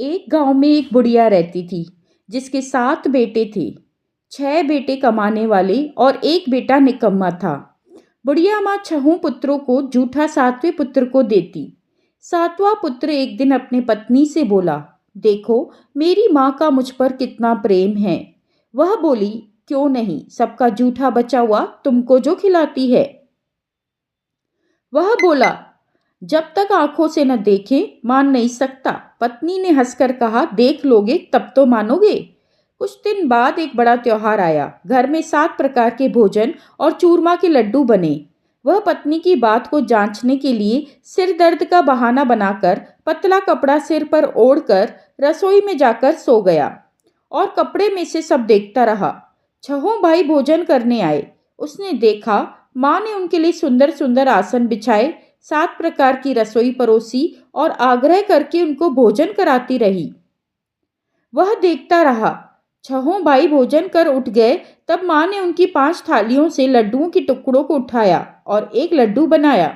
एक गांव में एक बुढ़िया रहती थी जिसके 7 बेटे थे। 6 बेटे कमाने वाले और एक बेटा निकम्मा था। बुढ़िया माँ 6 पुत्रों को जूठा 7वें पुत्र को देती। 7वां पुत्र एक दिन अपनी पत्नी से बोला, देखो मेरी माँ का मुझ पर कितना प्रेम है। वह बोली, क्यों नहीं, सबका जूठा बचा हुआ तुमको जो खिलाती है। वह बोला, जब तक आंखों से न देखे मान नहीं सकता। पत्नी ने हंसकर कहा, देख लोगे तब तो मानोगे। कुछ दिन बाद एक बड़ा त्योहार आया। घर में 7 प्रकार के भोजन और चूरमा के लड्डू बने। वह पत्नी की बात को जांचने के लिए सिर दर्द का बहाना बनाकर पतला कपड़ा सिर पर ओढ़कर रसोई में जाकर सो गया और कपड़े में से सब देखता रहा। 6 भाई भोजन करने आए। उसने देखा माँ ने उनके लिए सुंदर सुंदर आसन बिछाए, 7 प्रकार की रसोई परोसी और आग्रह करके उनको भोजन कराती रही। वह देखता रहा। 6 भाई भोजन कर उठ गए। तब माँ ने उनकी 5 थालियों से लड्डुओं के टुकड़ों को उठाया और एक लड्डू बनाया।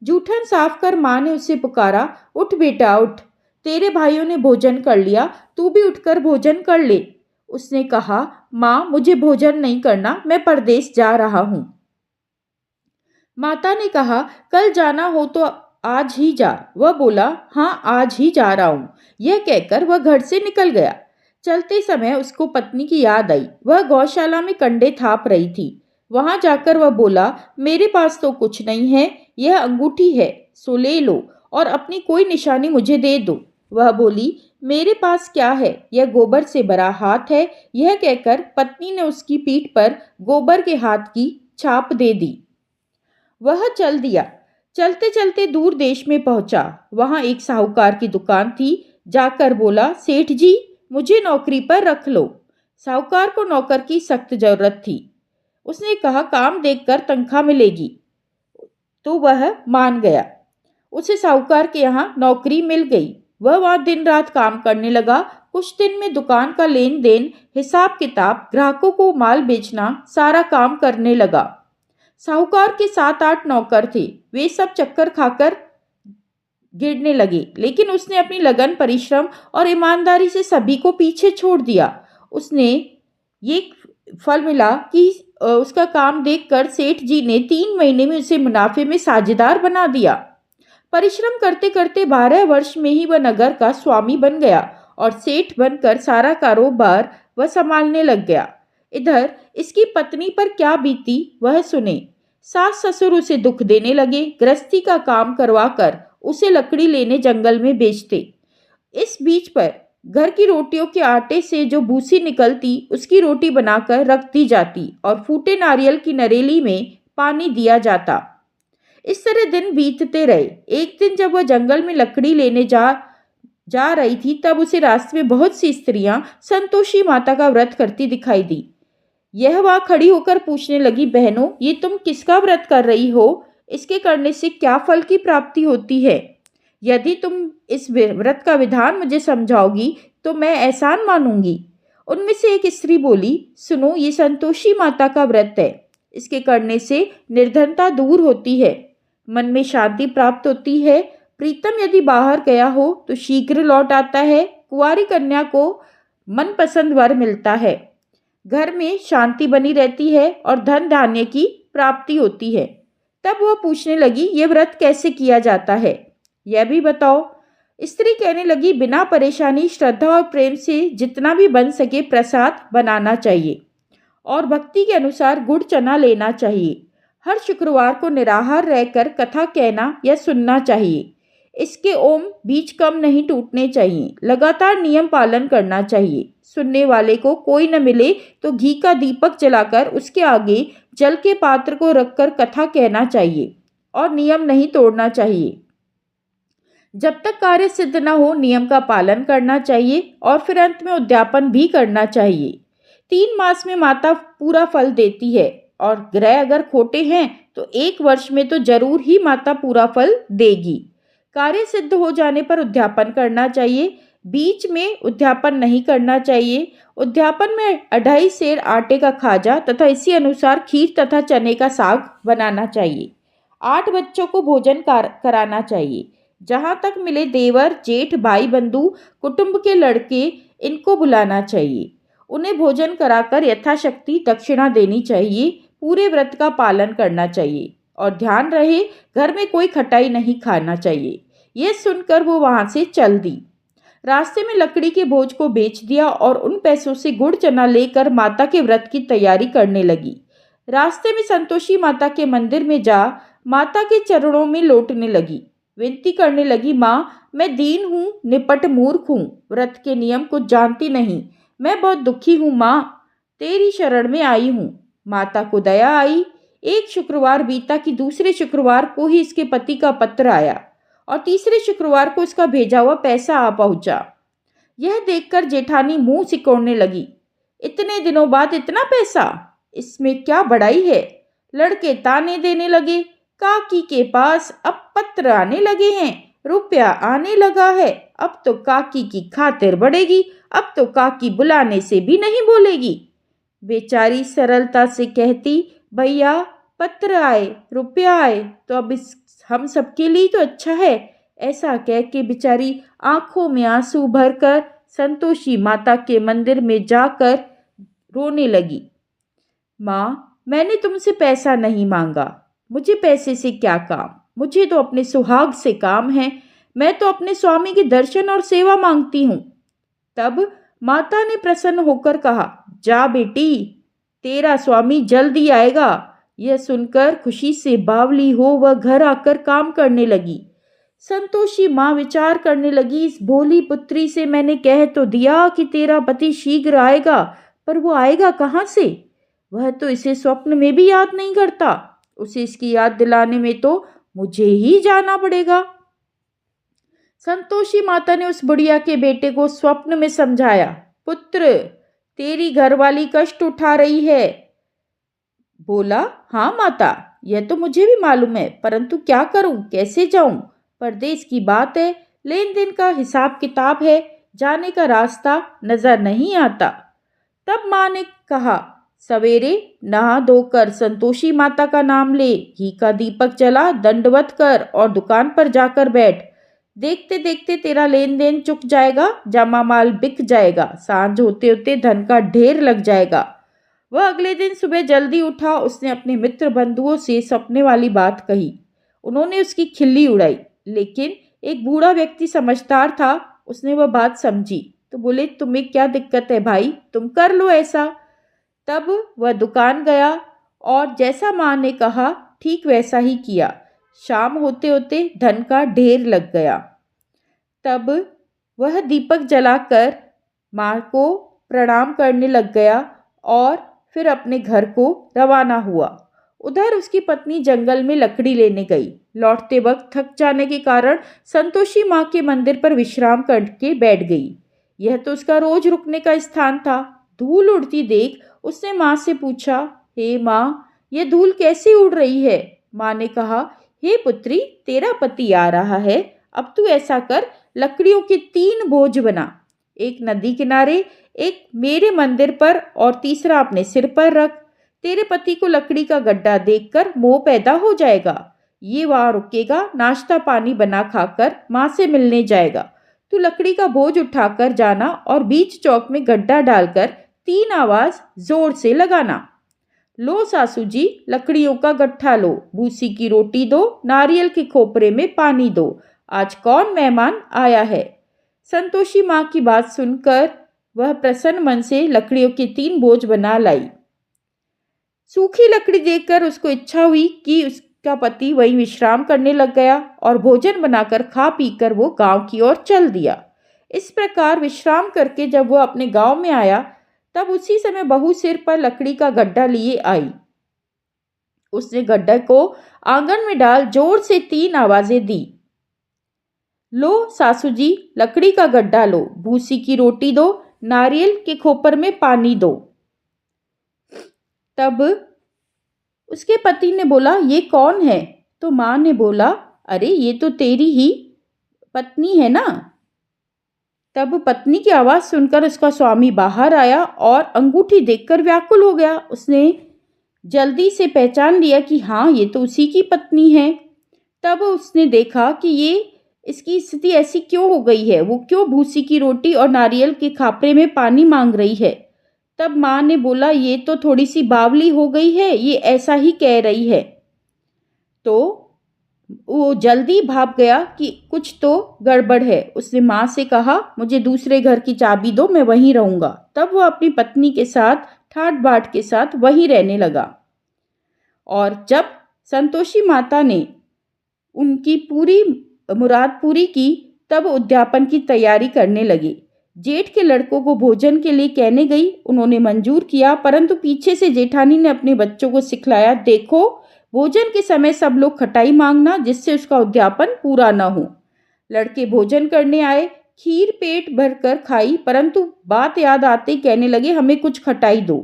जूठन साफ कर माँ ने उसे पुकारा, उठ बेटा उठ, तेरे भाइयों ने भोजन कर लिया, तू भी उठकर भोजन कर ले। उसने कहा, माँ मुझे भोजन नहीं करना, मैं परदेश जा रहा हूँ। माता ने कहा, कल जाना हो तो आज ही जा। वह बोला, हाँ आज ही जा रहा हूँ। यह कहकर वह घर से निकल गया। चलते समय उसको पत्नी की याद आई। वह गौशाला में कंडे थाप रही थी। वहां जाकर वह बोला, मेरे पास तो कुछ नहीं है, यह अंगूठी है, सो ले लो और अपनी कोई निशानी मुझे दे दो। वह बोली, मेरे पास क्या है, यह गोबर से भरा हाथ है। यह कहकर पत्नी ने उसकी पीठ पर गोबर के हाथ की छाप दे दी। वह चल दिया। चलते चलते दूर देश में पहुंचा। वहां एक साहूकार की दुकान थी। जाकर बोला, सेठ जी मुझे नौकरी पर रख लो। साहूकार को नौकर की सख्त जरूरत थी। उसने कहा, काम देखकर तनख्वाह मिलेगी। तो वह मान गया। उसे साहूकार के यहाँ नौकरी मिल गई। वह वहाँ दिन रात काम करने लगा। कुछ दिन में दुकान का लेन देन, हिसाब किताब, ग्राहकों को माल बेचना, सारा काम करने लगा। साहूकार के 7-8 नौकर थे। वे सब चक्कर खाकर गिरने लगे, लेकिन उसने अपनी लगन, परिश्रम और ईमानदारी से सभी को पीछे छोड़ दिया। उसने ये फल मिला कि उसका काम देखकर सेठ जी ने 3 महीने में उसे मुनाफे में साझेदार बना दिया। परिश्रम करते करते 12 वर्ष में ही वह नगर का स्वामी बन गया और सेठ बनकर सारा कारोबार वह संभालने लग गया। इधर इसकी पत्नी पर क्या बीती वह सुने। सास ससुर उसे दुख देने लगे। गृहस्थी का काम करवाकर उसे लकड़ी लेने जंगल में बेचते। इस बीच पर घर की रोटियों के आटे से जो भूसी निकलती उसकी रोटी बनाकर रख दी जाती और फूटे नारियल की नरेली में पानी दिया जाता। इस तरह दिन बीतते रहे। एक दिन जब वह जंगल में लकड़ी लेने जा रही थी, तब उसे रास्ते में बहुत सी स्त्रियां संतोषी माता का व्रत करती दिखाई दी। यह वहां खड़ी होकर पूछने लगी, बहनों ये तुम किसका व्रत कर रही हो? इसके करने से क्या फल की प्राप्ति होती है? यदि तुम इस व्रत का विधान मुझे समझाओगी तो मैं एहसान मानूंगी। उनमें से एक स्त्री बोली, सुनो ये संतोषी माता का व्रत है। इसके करने से निर्धनता दूर होती है, मन में शांति प्राप्त होती है। प्रीतम यदि बाहर गया हो तो शीघ्र लौट आता है। कुंवारी कन्या को मनपसंद वर मिलता है। घर में शांति बनी रहती है और धन धान्य की प्राप्ति होती है। तब वह पूछने लगी, ये व्रत कैसे किया जाता है, यह भी बताओ। स्त्री कहने लगी, बिना परेशानी, श्रद्धा और प्रेम से जितना भी बन सके प्रसाद बनाना चाहिए और भक्ति के अनुसार गुड़ चना लेना चाहिए। हर शुक्रवार को निराहार रहकर कथा कहना या सुनना चाहिए। इसके ओम बीज कम नहीं टूटने चाहिए। लगातार नियम पालन करना चाहिए। सुनने वाले को कोई न मिले तो घी का दीपक जलाकर उसके आगे जल के पात्र को रखकर कथा कहना चाहिए और नियम नहीं तोड़ना चाहिए। जब तक कार्य सिद्ध न हो नियम का पालन करना चाहिए और फिर अंत में उद्यापन भी करना चाहिए। 3 मास में माता पूरा फल देती है और ग्रह अगर खोटे हैं तो 1 वर्ष में तो जरूर ही माता पूरा फल देगी। कार्य सिद्ध हो जाने पर उद्यापन करना चाहिए। बीच में उद्यापन नहीं करना चाहिए। उद्यापन में 2.5 सेर आटे का खाजा तथा इसी अनुसार खीर तथा चने का साग बनाना चाहिए। 8 बच्चों को भोजन कराना चाहिए। जहाँ तक मिले देवर, जेठ, भाई, बंधु, कुटुंब के लड़के, इनको बुलाना चाहिए। उन्हें भोजन कराकर यथाशक्ति दक्षिणा देनी चाहिए। पूरे व्रत का पालन करना चाहिए और ध्यान रहे घर में कोई खटाई नहीं खाना चाहिए। यह सुनकर वो वहाँ से चल दी। रास्ते में लकड़ी के बोझ को बेच दिया और उन पैसों से गुड़ चना लेकर माता के व्रत की तैयारी करने लगी। रास्ते में संतोषी माता के मंदिर में जा माता के चरणों में लौटने लगी। विनती करने लगी, माँ, मैं दीन हूँ, निपट मूर्ख हूँ, व्रत के नियम कुछ जानती नहीं। मैं बहुत दुखी हूँ माँ, तेरी शरण में आई हूँ। माता को दया आई। एक शुक्रवार बीता कि दूसरे शुक्रवार को ही इसके पति का पत्र आया और तीसरे शुक्रवार को इसका भेजा हुआ पैसा आ पहुंचा। यह देखकर जेठानी मुंह सिकोड़ने लगी। इतने दिनों बाद इतना पैसा, इसमें क्या बड़ाई है। लड़के ताने देने लगे, काकी के पास अब पत्र आने लगे हैं, रुपया आने लगा है, अब तो काकी की खातिर बढ़ेगी, अब तो काकी बुलाने से भी नहीं बोलेगी। बेचारी सरलता से कहती, भैया पत्र आए, रुपया आए तो अब इस हम सबके लिए तो अच्छा है। ऐसा कह के बेचारी आंखों में आंसू भरकर संतोषी माता के मंदिर में जाकर रोने लगी। माँ, मैंने तुमसे पैसा नहीं मांगा, मुझे पैसे से क्या काम, मुझे तो अपने सुहाग से काम है। मैं तो अपने स्वामी के दर्शन और सेवा मांगती हूँ। तब माता ने प्रसन्न होकर कहा, जा बेटी, तेरा स्वामी जल्दी आएगा। यह सुनकर खुशी से बावली हो वह घर आकर काम करने लगी। संतोषी माँ विचार करने लगी, इस भोली पुत्री से मैंने कह तो दिया कि तेरा पति शीघ्र आएगा, पर वो आएगा कहाँ से? वह तो इसे स्वप्न में भी याद नहीं करता। उसे इसकी याद दिलाने में तो मुझे ही जाना पड़ेगा। संतोषी माता ने उस बुढ़िया के बेटे को स्वप्न में समझाया, पुत्र, तेरी घरवाली कष्ट उठा रही है। बोला, हाँ माता, यह तो मुझे भी मालूम है, परंतु क्या करूं, कैसे जाऊं? परदेश की बात है, लेन देन का हिसाब किताब है, जाने का रास्ता नजर नहीं आता। तब माँ ने कहा, सवेरे नहा धोकर संतोषी माता का नाम ले, घी का दीपक जला, दंडवत कर और दुकान पर जाकर बैठ। देखते देखते तेरा लेन देन चुक जाएगा, जमा माल बिक जाएगा, सांझ होते होते धन का ढेर लग जाएगा। वह अगले दिन सुबह जल्दी उठा। उसने अपने मित्र बंधुओं से सपने वाली बात कही। उन्होंने उसकी खिल्ली उड़ाई, लेकिन एक बूढ़ा व्यक्ति समझदार था। उसने वह बात समझी तो बोले, तुम्हें क्या दिक्कत है भाई, तुम कर लो ऐसा। तब वह दुकान गया और जैसा माँ ने कहा ठीक वैसा ही किया। शाम होते होते धन का ढेर लग गया। तब वह दीपक जलाकर माँ को प्रणाम करने लग गया और फिर अपने घर को रवाना हुआ। उधर उसकी पत्नी जंगल में लकड़ी लेने गई। लौटते वक्त थक जाने के कारण संतोषी माँ के मंदिर पर विश्राम करके बैठ गई। यह तो उसका रोज रुकने का स्थान था। धूल उड़ती देख उसने माँ से पूछा, हे माँ, यह धूल कैसे उड़ रही है? माँ ने कहा, हे पुत्री, तेरा पति आ रहा है, अब तू ऐसा कर, लकड़ियों के 3 बोझ बना, एक नदी किनारे, एक मेरे मंदिर पर और तीसरा अपने सिर पर रख। तेरे पति को लकड़ी का गड्ढा देखकर मोह पैदा हो जाएगा। ये वहाँ रुकेगा, नाश्ता पानी बना खाकर माँ से मिलने जाएगा। तू लकड़ी का बोझ उठाकर जाना और बीच चौक में गड्ढा डालकर 3 आवाज जोर से लगाना। लो सासू जी, लकड़ियों का गट्ठा लो, भूसी की रोटी दो, नारियल के खोपरे में पानी दो, आज कौन मेहमान आया है? संतोषी माँ की बात सुनकर वह प्रसन्न मन से लकड़ियों के 3 बोझ बना लाई। सूखी लकड़ी देखकर उसको इच्छा हुई कि उसका पति वहीं विश्राम करने लग गया और भोजन बनाकर खा पीकर वो गांव की ओर चल दिया। इस प्रकार विश्राम करके जब वह अपने गांव में आया, तब उसी समय बहू सिर पर लकड़ी का गड्ढा लिए आई। उसने गड्ढे को आंगन में डाल जोर से 3 आवाजें दी। लो सासू जी, लकड़ी का गड्ढा लो, भूसी की रोटी दो, नारियल के खोपर में पानी दो। तब उसके पति ने बोला, ये कौन है? तो माँ ने बोला, अरे ये तो तेरी ही पत्नी है ना। तब पत्नी की आवाज़ सुनकर उसका स्वामी बाहर आया और अंगूठी देखकर व्याकुल हो गया। उसने जल्दी से पहचान लिया कि हाँ, ये तो उसी की पत्नी है। तब उसने देखा कि ये इसकी स्थिति ऐसी क्यों हो गई है? वो क्यों भूसी की रोटी और नारियल के खापरे में पानी मांग रही है? तब माँ ने बोला, ये तो थोड़ी सी बावली हो गई है, ये ऐसा ही कह रही है। तो वो जल्दी भाग गया कि कुछ तो गड़बड़ है। उसने माँ से कहा, मुझे दूसरे घर की चाबी दो, मैं वहीं रहूँगा। तब वो अपनी पत्नी के साथ ठाट बाट के साथ वहीं रहने लगा। और जब संतोषी माता ने उनकी पूरी मुराद पूरी की, तब उद्यापन की तैयारी करने लगी। जेठ के लड़कों को भोजन के लिए कहने गई। उन्होंने मंजूर किया, परंतु पीछे से जेठानी ने अपने बच्चों को सिखलाया, देखो भोजन के समय सब लोग खटाई मांगना, जिससे उसका उद्यापन पूरा न हो। लड़के भोजन करने आए, खीर पेट भरकर खाई, परंतु बात याद आते कहने लगे, हमें कुछ खटाई दो,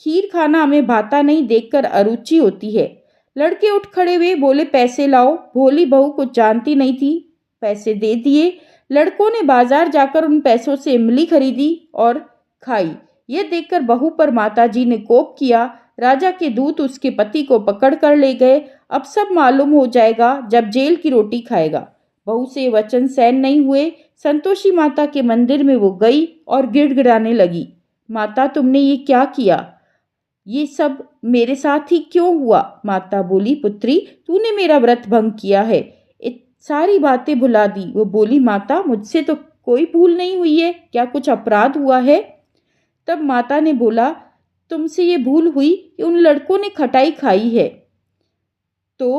खीर खाना हमें भाता नहीं, देखकर अरुचि होती है। लड़के उठ खड़े हुए, बोले, पैसे लाओ। भोली बहू कुछ जानती नहीं थी, पैसे दे दिए। लड़कों ने बाजार जाकर उन पैसों से इमली खरीदी और खाई। यह देखकर बहू पर माताजी ने कोप किया। राजा के दूत उसके पति को पकड़ कर ले गए। अब सब मालूम हो जाएगा जब जेल की रोटी खाएगा। बहू से वचन सहन नहीं हुए। संतोषी माता के मंदिर में वो गई और गिड़गिड़ाने लगी, माता तुमने ये क्या किया? ये सब मेरे साथ ही क्यों हुआ? माता बोली, पुत्री तूने मेरा व्रत भंग किया है, सारी बातें भुला दी। वो बोली, माता मुझसे तो कोई भूल नहीं हुई है, क्या कुछ अपराध हुआ है? तब माता ने बोला, तुमसे ये भूल हुई कि उन लड़कों ने खटाई खाई है। तो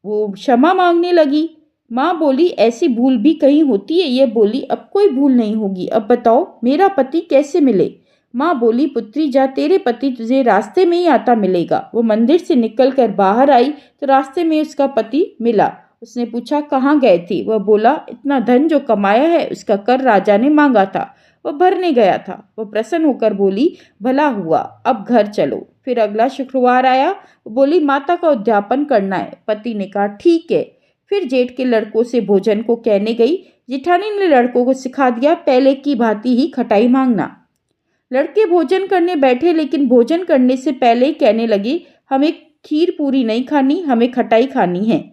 वो क्षमा मांगने लगी। माँ बोली, ऐसी भूल भी कहीं होती है? ये बोली, अब कोई भूल नहीं होगी। अब बताओ मेरा पति कैसे मिले? माँ बोली, पुत्री जा, तेरे पति तुझे रास्ते में ही आता मिलेगा। वो मंदिर से निकलकर बाहर आई तो रास्ते में उसका पति मिला। उसने पूछा, कहाँ गए थे? वह बोला, इतना धन जो कमाया है उसका कर राजा ने मांगा था, वह भरने गया था। वह प्रसन्न होकर बोली, भला हुआ, अब घर चलो। फिर अगला शुक्रवार आया। वो बोली, माता का उद्यापन करना है। पति ने कहा, ठीक है। फिर जेठ के लड़कों से भोजन को कहने गई। जेठानी ने लड़कों को सिखा दिया, पहले की भांति ही खटाई मांगना। लड़के भोजन करने बैठे, लेकिन भोजन करने से पहले ही कहने लगे, हमें खीर पूरी नहीं खानी, हमें खटाई खानी है।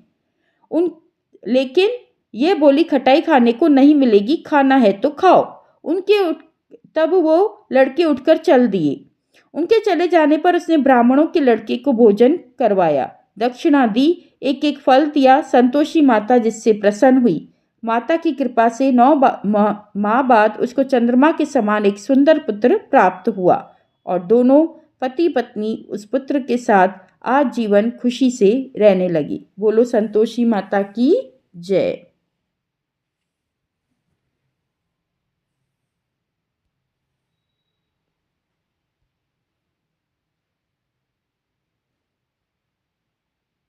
लेकिन ये बोली, खटाई खाने को नहीं मिलेगी, खाना है तो खाओ। तब वो लड़के उठकर चल दिए। उनके चले जाने पर उसने ब्राह्मणों के लड़के को भोजन करवाया, दक्षिणा दी, एक एक फल दिया। संतोषी माता जिससे प्रसन्न हुई। माता की कृपा से 9 माह बाद उसको चंद्रमा के समान एक सुंदर पुत्र प्राप्त हुआ और दोनों पति पत्नी उस पुत्र के साथ आज जीवन खुशी से रहने लगी। बोलो संतोषी माता की जय।